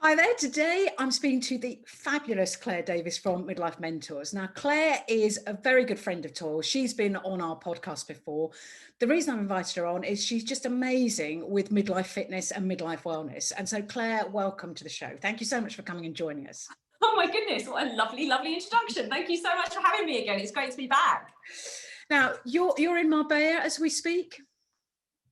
Hi there. Today I'm speaking to the fabulous Claire Davis from Midlife Mentors. Now, Claire is a very good friend of TOYL. She's been on our podcast before. The reason I've invited her on is she's just amazing with midlife fitness and midlife wellness. And so, Claire, welcome to the show. Thank you so much for coming and joining us. Oh my goodness, what a lovely, lovely introduction. Thank you so much for having me again. It's great to be back. Now, you're in Marbella as we speak.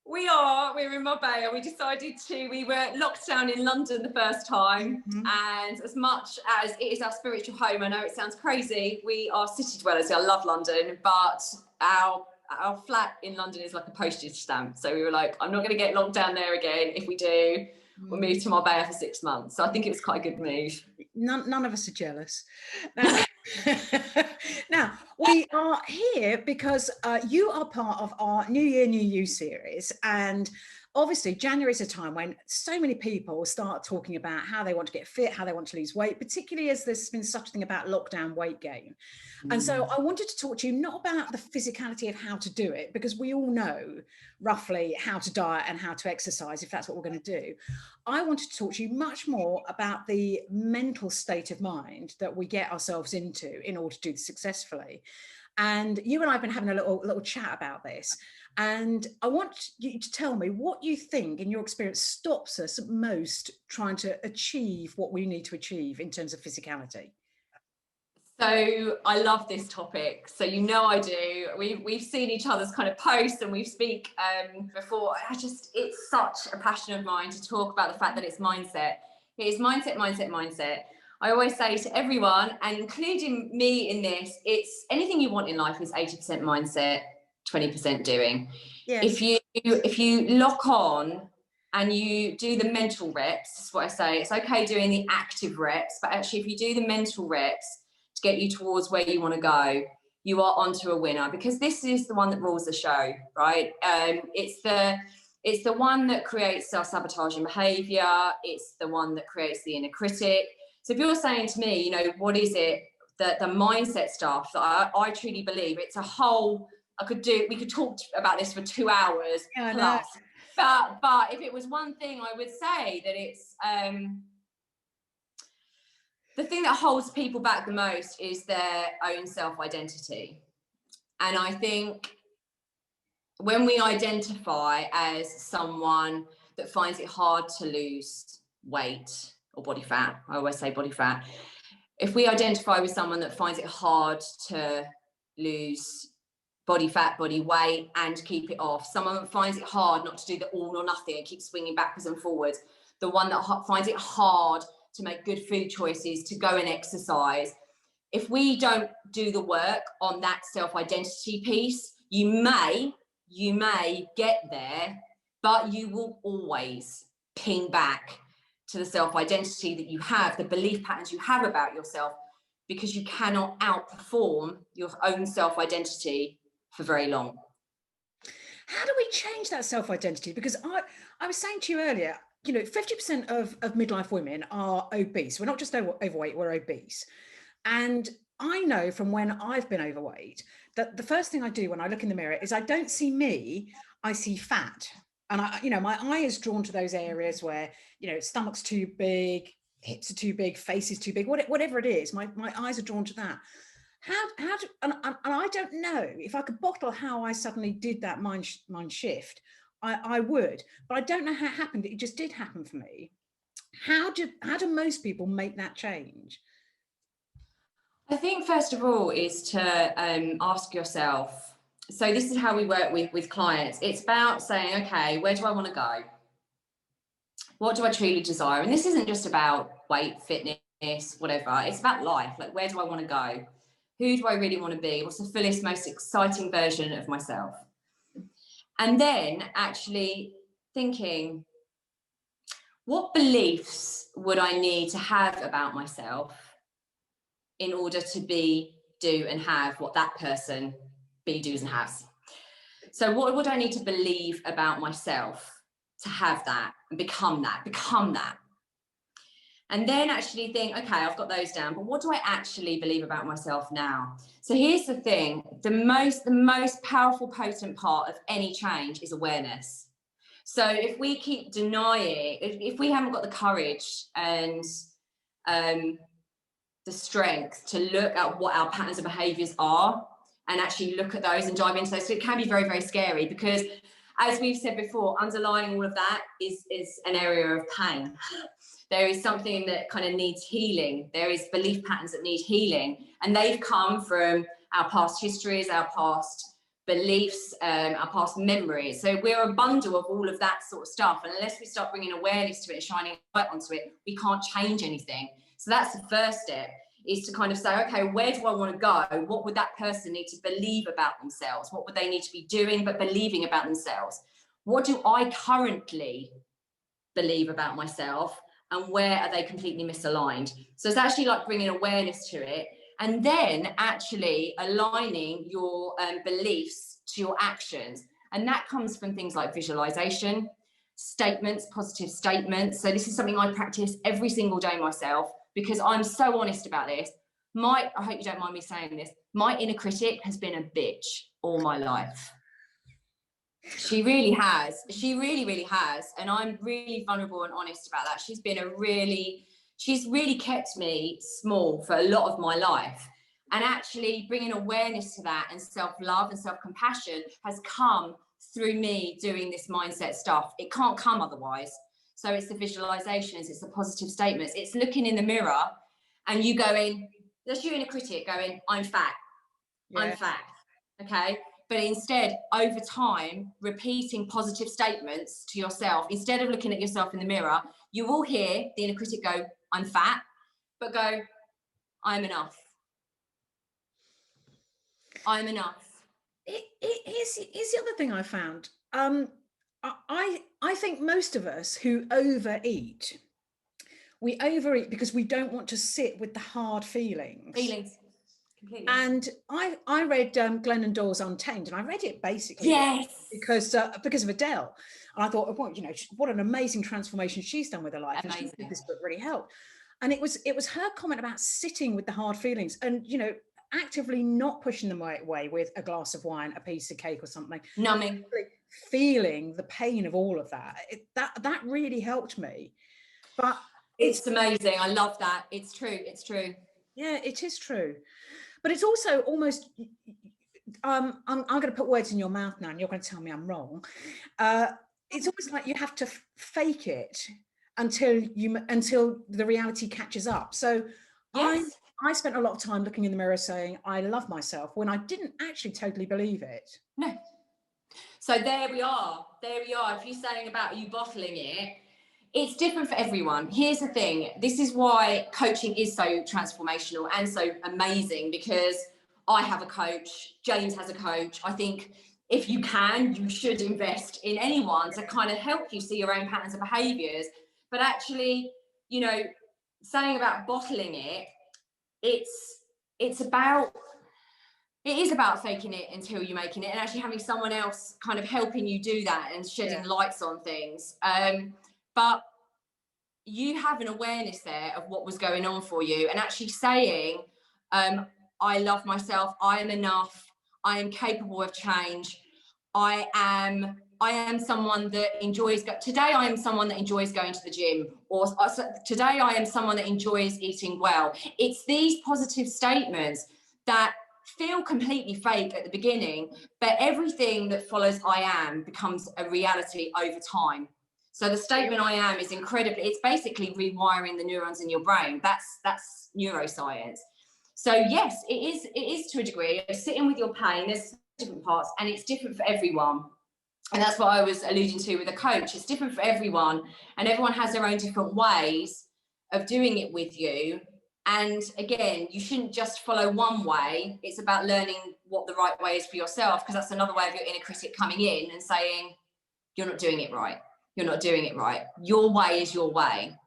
We're in Marbella. We were locked down in London the first time. And as much as it is our spiritual home, I know it sounds crazy, we are city dwellers. I love London, but our flat in London is like a postage stamp. So we were like, I'm not going to get locked down there again. If we do, we'll move to Marbella for 6 months. So I think it was quite a good move. None of us are jealous. Now, we are here because you are part of our New Year, New You series. And obviously, January is a time when so many people start talking about how they want to get fit, how they want to lose weight, particularly as there's been such a thing about lockdown weight gain. And so I wanted to talk to you not about the physicality of how to do it, because we all know roughly how to diet and how to exercise, if that's what we're going to do. I wanted to talk to you much more about the mental state of mind that we get ourselves into in order to do this successfully. And you and I have been having a little chat about this. And I want you to tell me what you think, in your experience, stops us most trying to achieve what we need to achieve in terms of physicality. So I love this topic. So you know I do. We've seen each other's kind of posts and we speak before. It's such a passion of mine to talk about the fact that it's mindset. It is mindset, mindset, mindset. I always say to everyone, and including me in this, it's anything you want in life is 80% mindset, 20% doing. Yes. If you lock on and you do the mental reps, that's what I say. It's okay doing the active reps, but actually if you do the mental reps to get you towards where you want to go, you are onto a winner, because this is the one that rules the show, right? It's the one that creates self-sabotaging behavior. It's the one that creates the inner critic. So if you're saying to me, you know, what is it that the mindset stuff that I truly believe it's a whole, we could talk about this for 2 hours plus. But if it was one thing, I would say that it's the thing that holds people back the most is their own self-identity. And I think when we identify as someone that finds it hard to lose weight or body fat, I always say body fat, if we identify with someone that finds it hard to lose body fat, body weight, and keep it off, someone that finds it hard not to do the all or nothing and keep swinging backwards and forwards, the one that finds it hard to make good food choices, to go and exercise, if we don't do the work on that self-identity piece, you may get there, but you will always ping back to the self-identity that you have, the belief patterns you have about yourself, because you cannot outperform your own self-identity for very long. How do we change that self-identity? Because I was saying to you earlier, you know, 50% of midlife women are obese. We're not just overweight, we're obese. And I know from when I've been overweight that the first thing I do when I look in the mirror is I don't see me, I see fat. And my eye is drawn to those areas where, you know, stomach's too big, hips are too big, face is too big, whatever it is, my eyes are drawn to that. And I don't know if I could bottle how I suddenly did that mind shift. I would, but I don't know how it happened. It just did happen for me. How do most people make that change? I think first of all is to ask yourself. So this is how we work with clients. It's about saying, okay, where do I want to go? What do I truly desire? And this isn't just about weight, fitness, whatever. It's about life. Like, where do I want to go? Who do I really want to be? What's the fullest, most exciting version of myself? And then actually thinking, what beliefs would I need to have about myself in order to be, do, and have what that person be, does, and has? So what would I need to believe about myself to have that and become that? And then actually think, okay, I've got those down, but what do I actually believe about myself now? So here's the thing, the most powerful, potent part of any change is awareness. So if we keep denying, if we haven't got the courage and the strength to look at what our patterns of behaviours are and actually look at those and dive into those, so it can be very, very scary, because as we've said before, underlying all of that is an area of pain. There is something that kind of needs healing. There is belief patterns that need healing, and they've come from our past histories, our past beliefs, our past memories. So we're a bundle of all of that sort of stuff, and unless we start bringing awareness to it, shining light onto it, we can't change anything. So that's the first step, is to kind of say, okay, where do I want to go? What would that person need to believe about themselves? What would they need to be doing but believing about themselves? What do I currently believe about myself, and where are they completely misaligned? So it's actually like bringing awareness to it, and then actually aligning your beliefs to your actions. And that comes from things like visualization, statements, positive statements. So this is something I practice every single day myself, because I'm so honest about this. I hope you don't mind me saying this, my inner critic has been a bitch all my life. She really has. She really, really has. And I'm really vulnerable and honest about that. She's really kept me small for a lot of my life. And actually bringing awareness to that, and self-love and self-compassion, has come through me doing this mindset stuff. It can't come otherwise. So it's the visualizations, it's the positive statements, it's looking in the mirror and you going, that's you inner critic going, I'm fat, yeah. I'm fat, okay? But instead, over time, repeating positive statements to yourself, instead of looking at yourself in the mirror, you will hear the inner critic go, I'm fat, but go, I'm enough. I'm enough. Here's the other thing I found. I think most of us who overeat, we overeat because we don't want to sit with the hard feelings. Completely. And I read Glennon Doyle's Untamed, and I read it basically because of Adele. And I thought, well, you know, what an amazing transformation she's done with her life. Amazing. And she, this book really helped. And it was her comment about sitting with the hard feelings and, you know, actively not pushing them away with a glass of wine, a piece of cake or something. Numbing. Feeling the pain of all of that. That really helped me. But it's amazing. I love that. It's true. It's true. Yeah, it is true. But it's also almost, I'm going to put words in your mouth now and you're going to tell me I'm wrong. It's almost like you have to fake it until the reality catches up. So yes. I spent a lot of time looking in the mirror saying, I love myself, when I didn't actually totally believe it. No. So there we are. There we are. If you're saying about you bottling it, it's different for everyone. Here's the thing. This is why coaching is so transformational and so amazing, because I have a coach, James has a coach. I think if you can, you should invest in anyone to kind of help you see your own patterns of behaviors. But actually, you know, saying about bottling it, it is about faking it until you're making it, and actually having someone else kind of helping you do that and shedding lights on things. But you have an awareness there of what was going on for you, and actually saying, I love myself, I am enough, I am capable of change, I am someone that enjoys today I am someone that enjoys going to the gym, or today I am someone that enjoys eating well. It's these positive statements that feel completely fake at the beginning, but everything that follows I am becomes a reality over time. So the statement I am is incredibly, it's basically rewiring the neurons in your brain. That's neuroscience. So yes, it is to a degree. Sitting with your pain, there's different parts, and it's different for everyone. And that's what I was alluding to with a coach. It's different for everyone, and everyone has their own different ways of doing it with you. And again, you shouldn't just follow one way. It's about learning what the right way is for yourself, because that's another way of your inner critic coming in and saying, you're not doing it right. You're not doing it right. Your way is your way.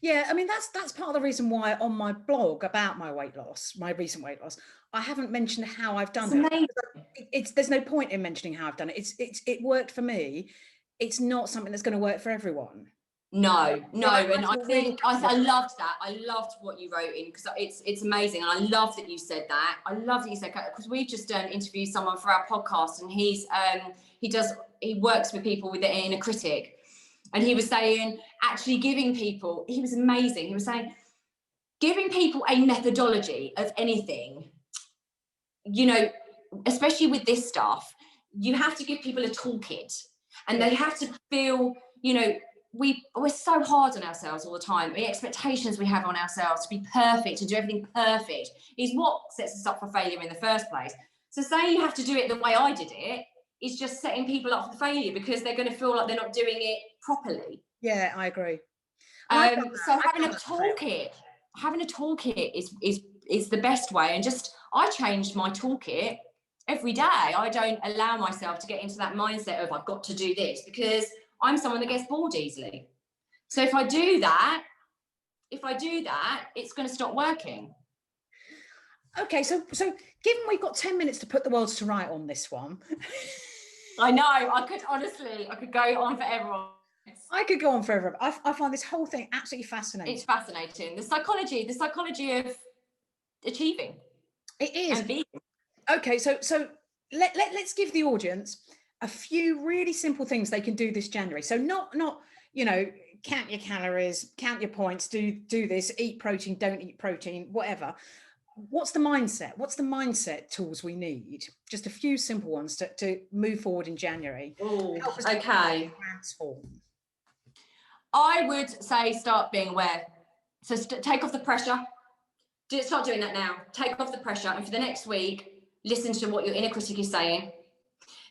Yeah, I mean, that's part of the reason why on my blog about my weight loss, my recent weight loss, I haven't mentioned how I've done it. There's no point in mentioning how I've done it. It worked for me. It's not something that's going to work for everyone. No, and I think I loved that. I loved what you wrote in, because it's amazing, and I love that you said that. I love that you said that, because we've just interviewed someone for our podcast, and he does he works with people with the inner critic, and he was saying actually giving people, he was amazing. He was saying giving people a methodology of anything, you know, especially with this stuff, you have to give people a toolkit, and they have to feel, you know, we're so hard on ourselves all the time. The expectations we have on ourselves to be perfect, to do everything perfect, is what sets us up for failure in the first place. So saying you have to do it the way I did it is just setting people up for failure, because they're going to feel like they're not doing it properly. Yeah, I agree. So having a toolkit is the best way. And just, I changed my toolkit every day. I don't allow myself to get into that mindset of I've got to do this, because I'm someone that gets bored easily. So if I do that, it's going to stop working. Okay, so given we've got 10 minutes to put the world to right on this one. I know, I could go on forever. I could go on forever. I find this whole thing absolutely fascinating. It's fascinating. The psychology of achieving. It is. And being. Okay, so let's give the audience a few really simple things they can do this January. So not you know, count your calories, count your points, do this, eat protein, don't eat protein, whatever. What's the mindset? What's the mindset tools we need? Just a few simple ones to move forward in January. Oh, okay. Transform. I would say start being aware. So take off the pressure. Start doing that now. Take off the pressure, and for the next week, listen to what your inner critic is saying.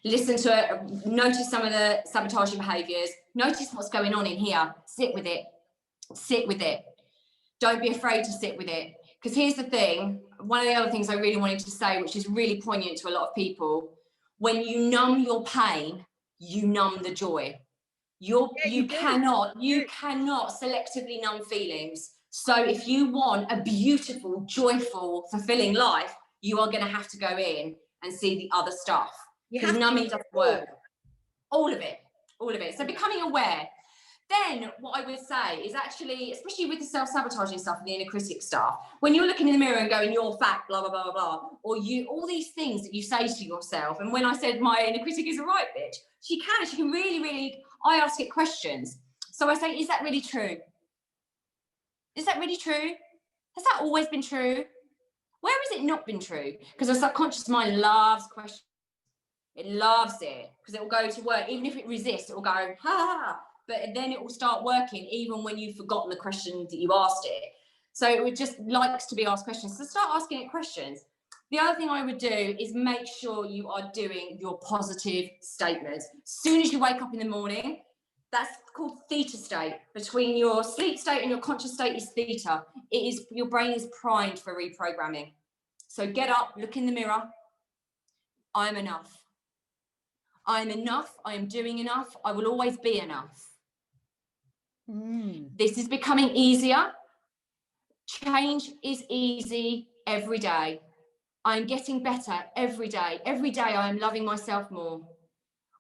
Listen to it. Notice some of the sabotaging behaviours. Notice what's going on in here. Sit with it. Sit with it. Don't be afraid to sit with it. Because here's the thing. One of the other things I really wanted to say, which is really poignant to a lot of people, when you numb your pain, you numb the joy. You cannot selectively numb feelings. So if you want a beautiful, joyful, fulfilling life, you are going to have to go in and see the other stuff, because numbing doesn't work. All of it. So becoming aware. Then what I would say is actually, especially with the self-sabotaging stuff and the inner critic stuff, when you're looking in the mirror and going, you're fat, blah, blah, blah, blah, blah, or all these things that you say to yourself. And when I said my inner critic is a right bitch, she can really, really, I ask it questions. So I say, is that really true? Is that really true? Has that always been true? Where has it not been true? Because the subconscious mind loves questions. It loves it, because it will go to work. Even if it resists, it will go, ha, ha, ha. But then it will start working even when you've forgotten the question that you asked it. So it just likes to be asked questions. So start asking it questions. The other thing I would do is make sure you are doing your positive statements. As soon as you wake up in the morning, that's called theta state. Between your sleep state and your conscious state is theta. It is, your brain is primed for reprogramming. So get up, look in the mirror. I'm enough. I'm enough. I am doing enough. I will always be enough. This is becoming easier. Change is easy every day. I'm getting better every day. Every day I am loving myself more.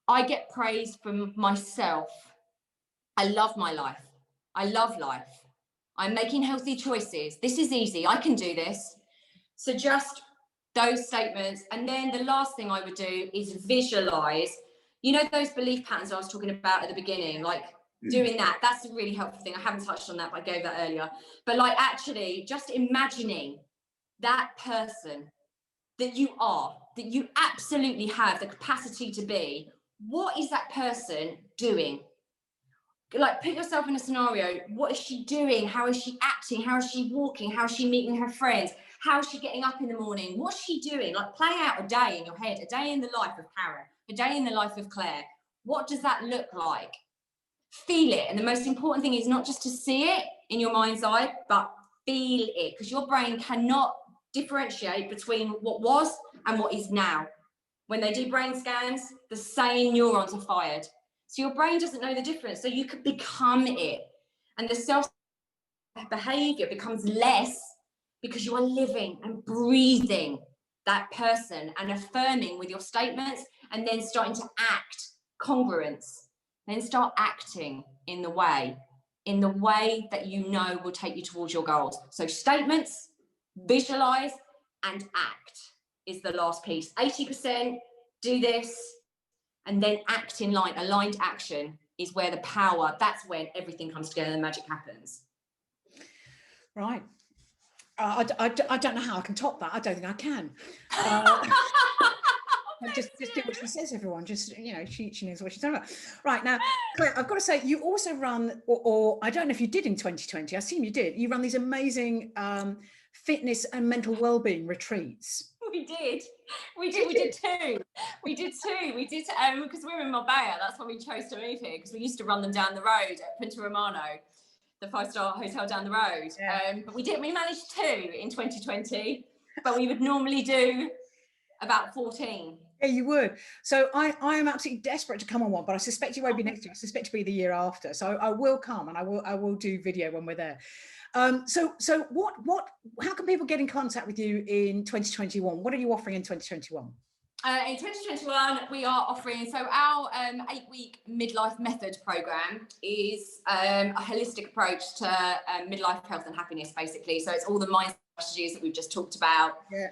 I get praise from myself. I love my life. I love life. I'm making healthy choices. This is easy. I can do this. So just those statements. And then the last thing I would do is visualize. You know those belief patterns I was talking about at the beginning, like doing that. That's a really helpful thing. I haven't touched on that, but I gave that earlier. But like actually just imagining that person that you are, that you absolutely have the capacity to be. What is that person doing? Like put yourself in a scenario. What is she doing? How is she acting? How is she walking? How is she meeting her friends? How is she getting up in the morning? What's she doing? Like play out a day in your head, a day in the life of Karen, a day in the life of Claire. What does that look like? Feel it. And the most important thing is not just to see it in your mind's eye, but feel it, because your brain cannot differentiate between what was and what is now. When they do brain scans, the same neurons are fired. So your brain doesn't know the difference. So you could become it. And the self behavior becomes less because you are living and breathing that person and affirming with your statements, and then starting to act congruence. Then start acting in the way that you know will take you towards your goals. So statements, visualize, and act is the last piece. 80% do this, and then act in line. Aligned action is where the power, that's when everything comes together and magic happens. Right. I don't know how I can top that. I don't think I can. Just do what she says, everyone. Just, you know, she knows what she's talking about. Right, now, Claire, I've got to say, you also run, or I don't know if you did in 2020, I assume you did, you run these amazing fitness and mental well-being retreats. We did two. Because we're in Marbella, that's when we chose to move here, because we used to run them down the road at Punta Romano, the 5-star hotel down the road. Yeah. But we managed 2 in 2020, but we would normally do about 14. Yeah, you would. So I am absolutely desperate to come on one, but I suspect you won't be next year. I suspect to be the year after. So I will come, and I will do video when we're there. So how can people get in contact with you in 2021? What are you offering in 2021? In 2021, we are offering, so our 8-week midlife method program is a holistic approach to midlife health and happiness, basically. So it's all the mindset strategies that we've just talked about. Yeah.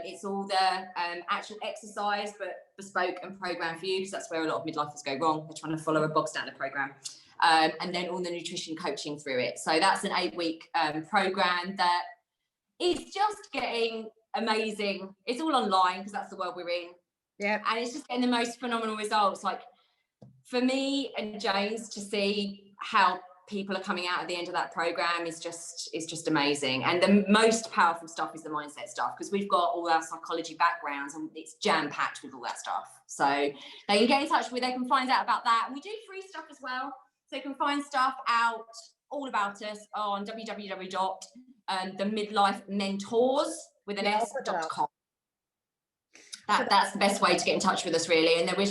It's all the actual exercise, but bespoke and programmed for you, because that's where a lot of midlifers go wrong. They're trying to follow a bog standard program. And then all the nutrition coaching through it. So that's an 8-week program that is just getting amazing. It's all online, because that's the world we're in. Yeah. And it's just getting the most phenomenal results. Like, for me and James to see how people are coming out at the end of that program is just amazing. And the most powerful stuff is the mindset stuff, because we've got all our psychology backgrounds and it's jam-packed with all that stuff. So they can get in touch with, they can find out about that. And we do free stuff as well. So you can find stuff out, all about us, on www.themidlifementors.com. That's the best way to get in touch with us, really. And then we're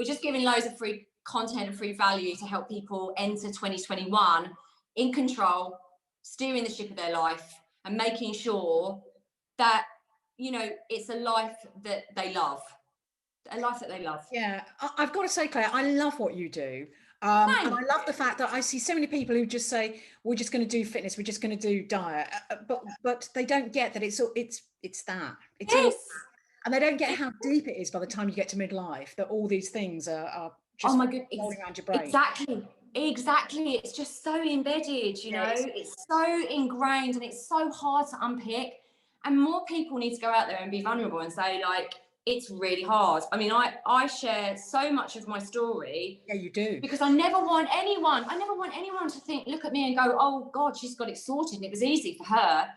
just giving loads of free content and free value to help people enter 2021 in control, steering the ship of their life, and making sure that, you know, it's a life that they love. Yeah, I've got to say, Claire, I love what you do. And I love the fact that I see so many people who just say, we're just going to do fitness, we're just going to do diet, but they don't get that it's that. It's yes. All, and they don't get how deep it is by the time you get to midlife, that all these things are just rolling around your brain. Exactly. It's just so embedded, you know, it's so ingrained, and it's so hard to unpick. And more people need to go out there and be vulnerable and say, like, it's really hard. I mean, I share so much of my story. Yeah, you do. Because I never want anyone to think, look at me and go, oh God, she's got it sorted and it was easy for her.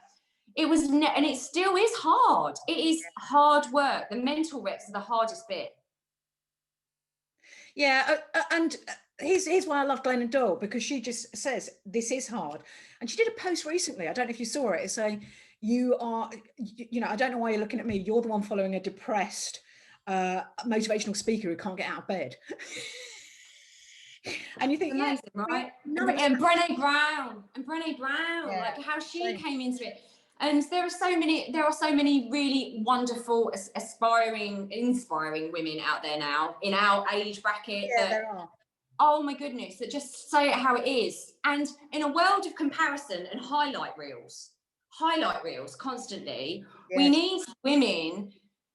It was, and it still is hard. It is hard work. The mental reps are the hardest bit. Yeah, and here's why I love Glennon Doyle, because she just says this is hard. And she did a post recently, I don't know if you saw it, it's saying, you are, you know, I don't know why you're looking at me, you're the one following a depressed motivational speaker who can't get out of bed. And you think, amazing, right? And Brené Brown, like how she came into it. And there are so many really wonderful, inspiring women out there now in our age bracket. Yeah, there are. Oh my goodness, that just say it how it is. And in a world of comparison and highlight reels constantly, we need women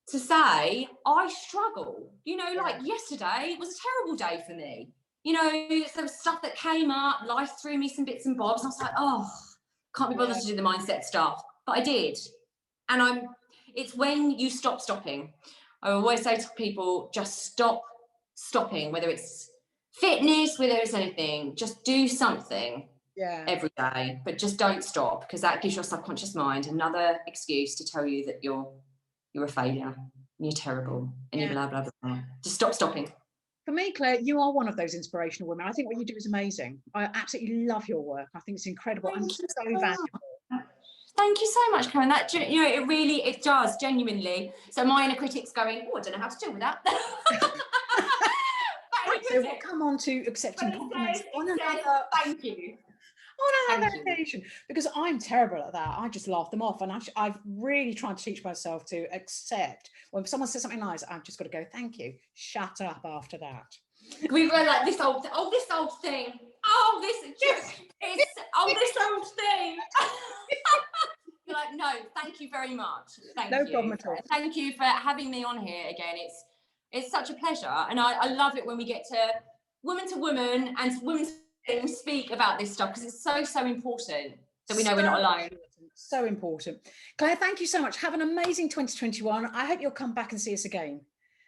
to say, I struggle. You know, like yesterday was a terrible day for me. You know, there was stuff that came up, life threw me some bits and bobs. And I was like, oh, can't be bothered to do the mindset stuff. But I did. And it's when you stop stopping. I always say to people, just stop stopping, whether it's fitness, whether it's anything, just do something every day, but just don't stop, because that gives your subconscious mind another excuse to tell you that you're a failure, you're terrible, and you're blah, blah, blah. Just stop stopping. For me, Claire, you are one of those inspirational women. I think what you do is amazing. I absolutely love your work. I think it's incredible and so valuable. Thank you so much, Karen. That, you know, it does, genuinely. So my inner critic's going, oh, I don't know how to deal with that. So we'll come on to accepting compliments on another. Thank you. On another occasion, because I'm terrible at that. I just laugh them off, and I've really tried to teach myself to accept when someone says something nice. I've just got to go, thank you, shut up after that. We were like this old thing. Oh, this old thing. You're like, no, thank you very much. Thank you. No problem at all. Thank you for having me on here again. It's such a pleasure. And I love it when we get to woman and women to speak about this stuff, because it's so, so important that we know we're not alone. So important. Claire, thank you so much. Have an amazing 2021. I hope you'll come back and see us again.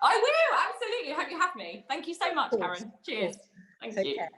I will, absolutely. I hope you have me. Thank you so much, Karen. Cheers. Thank you. Take care.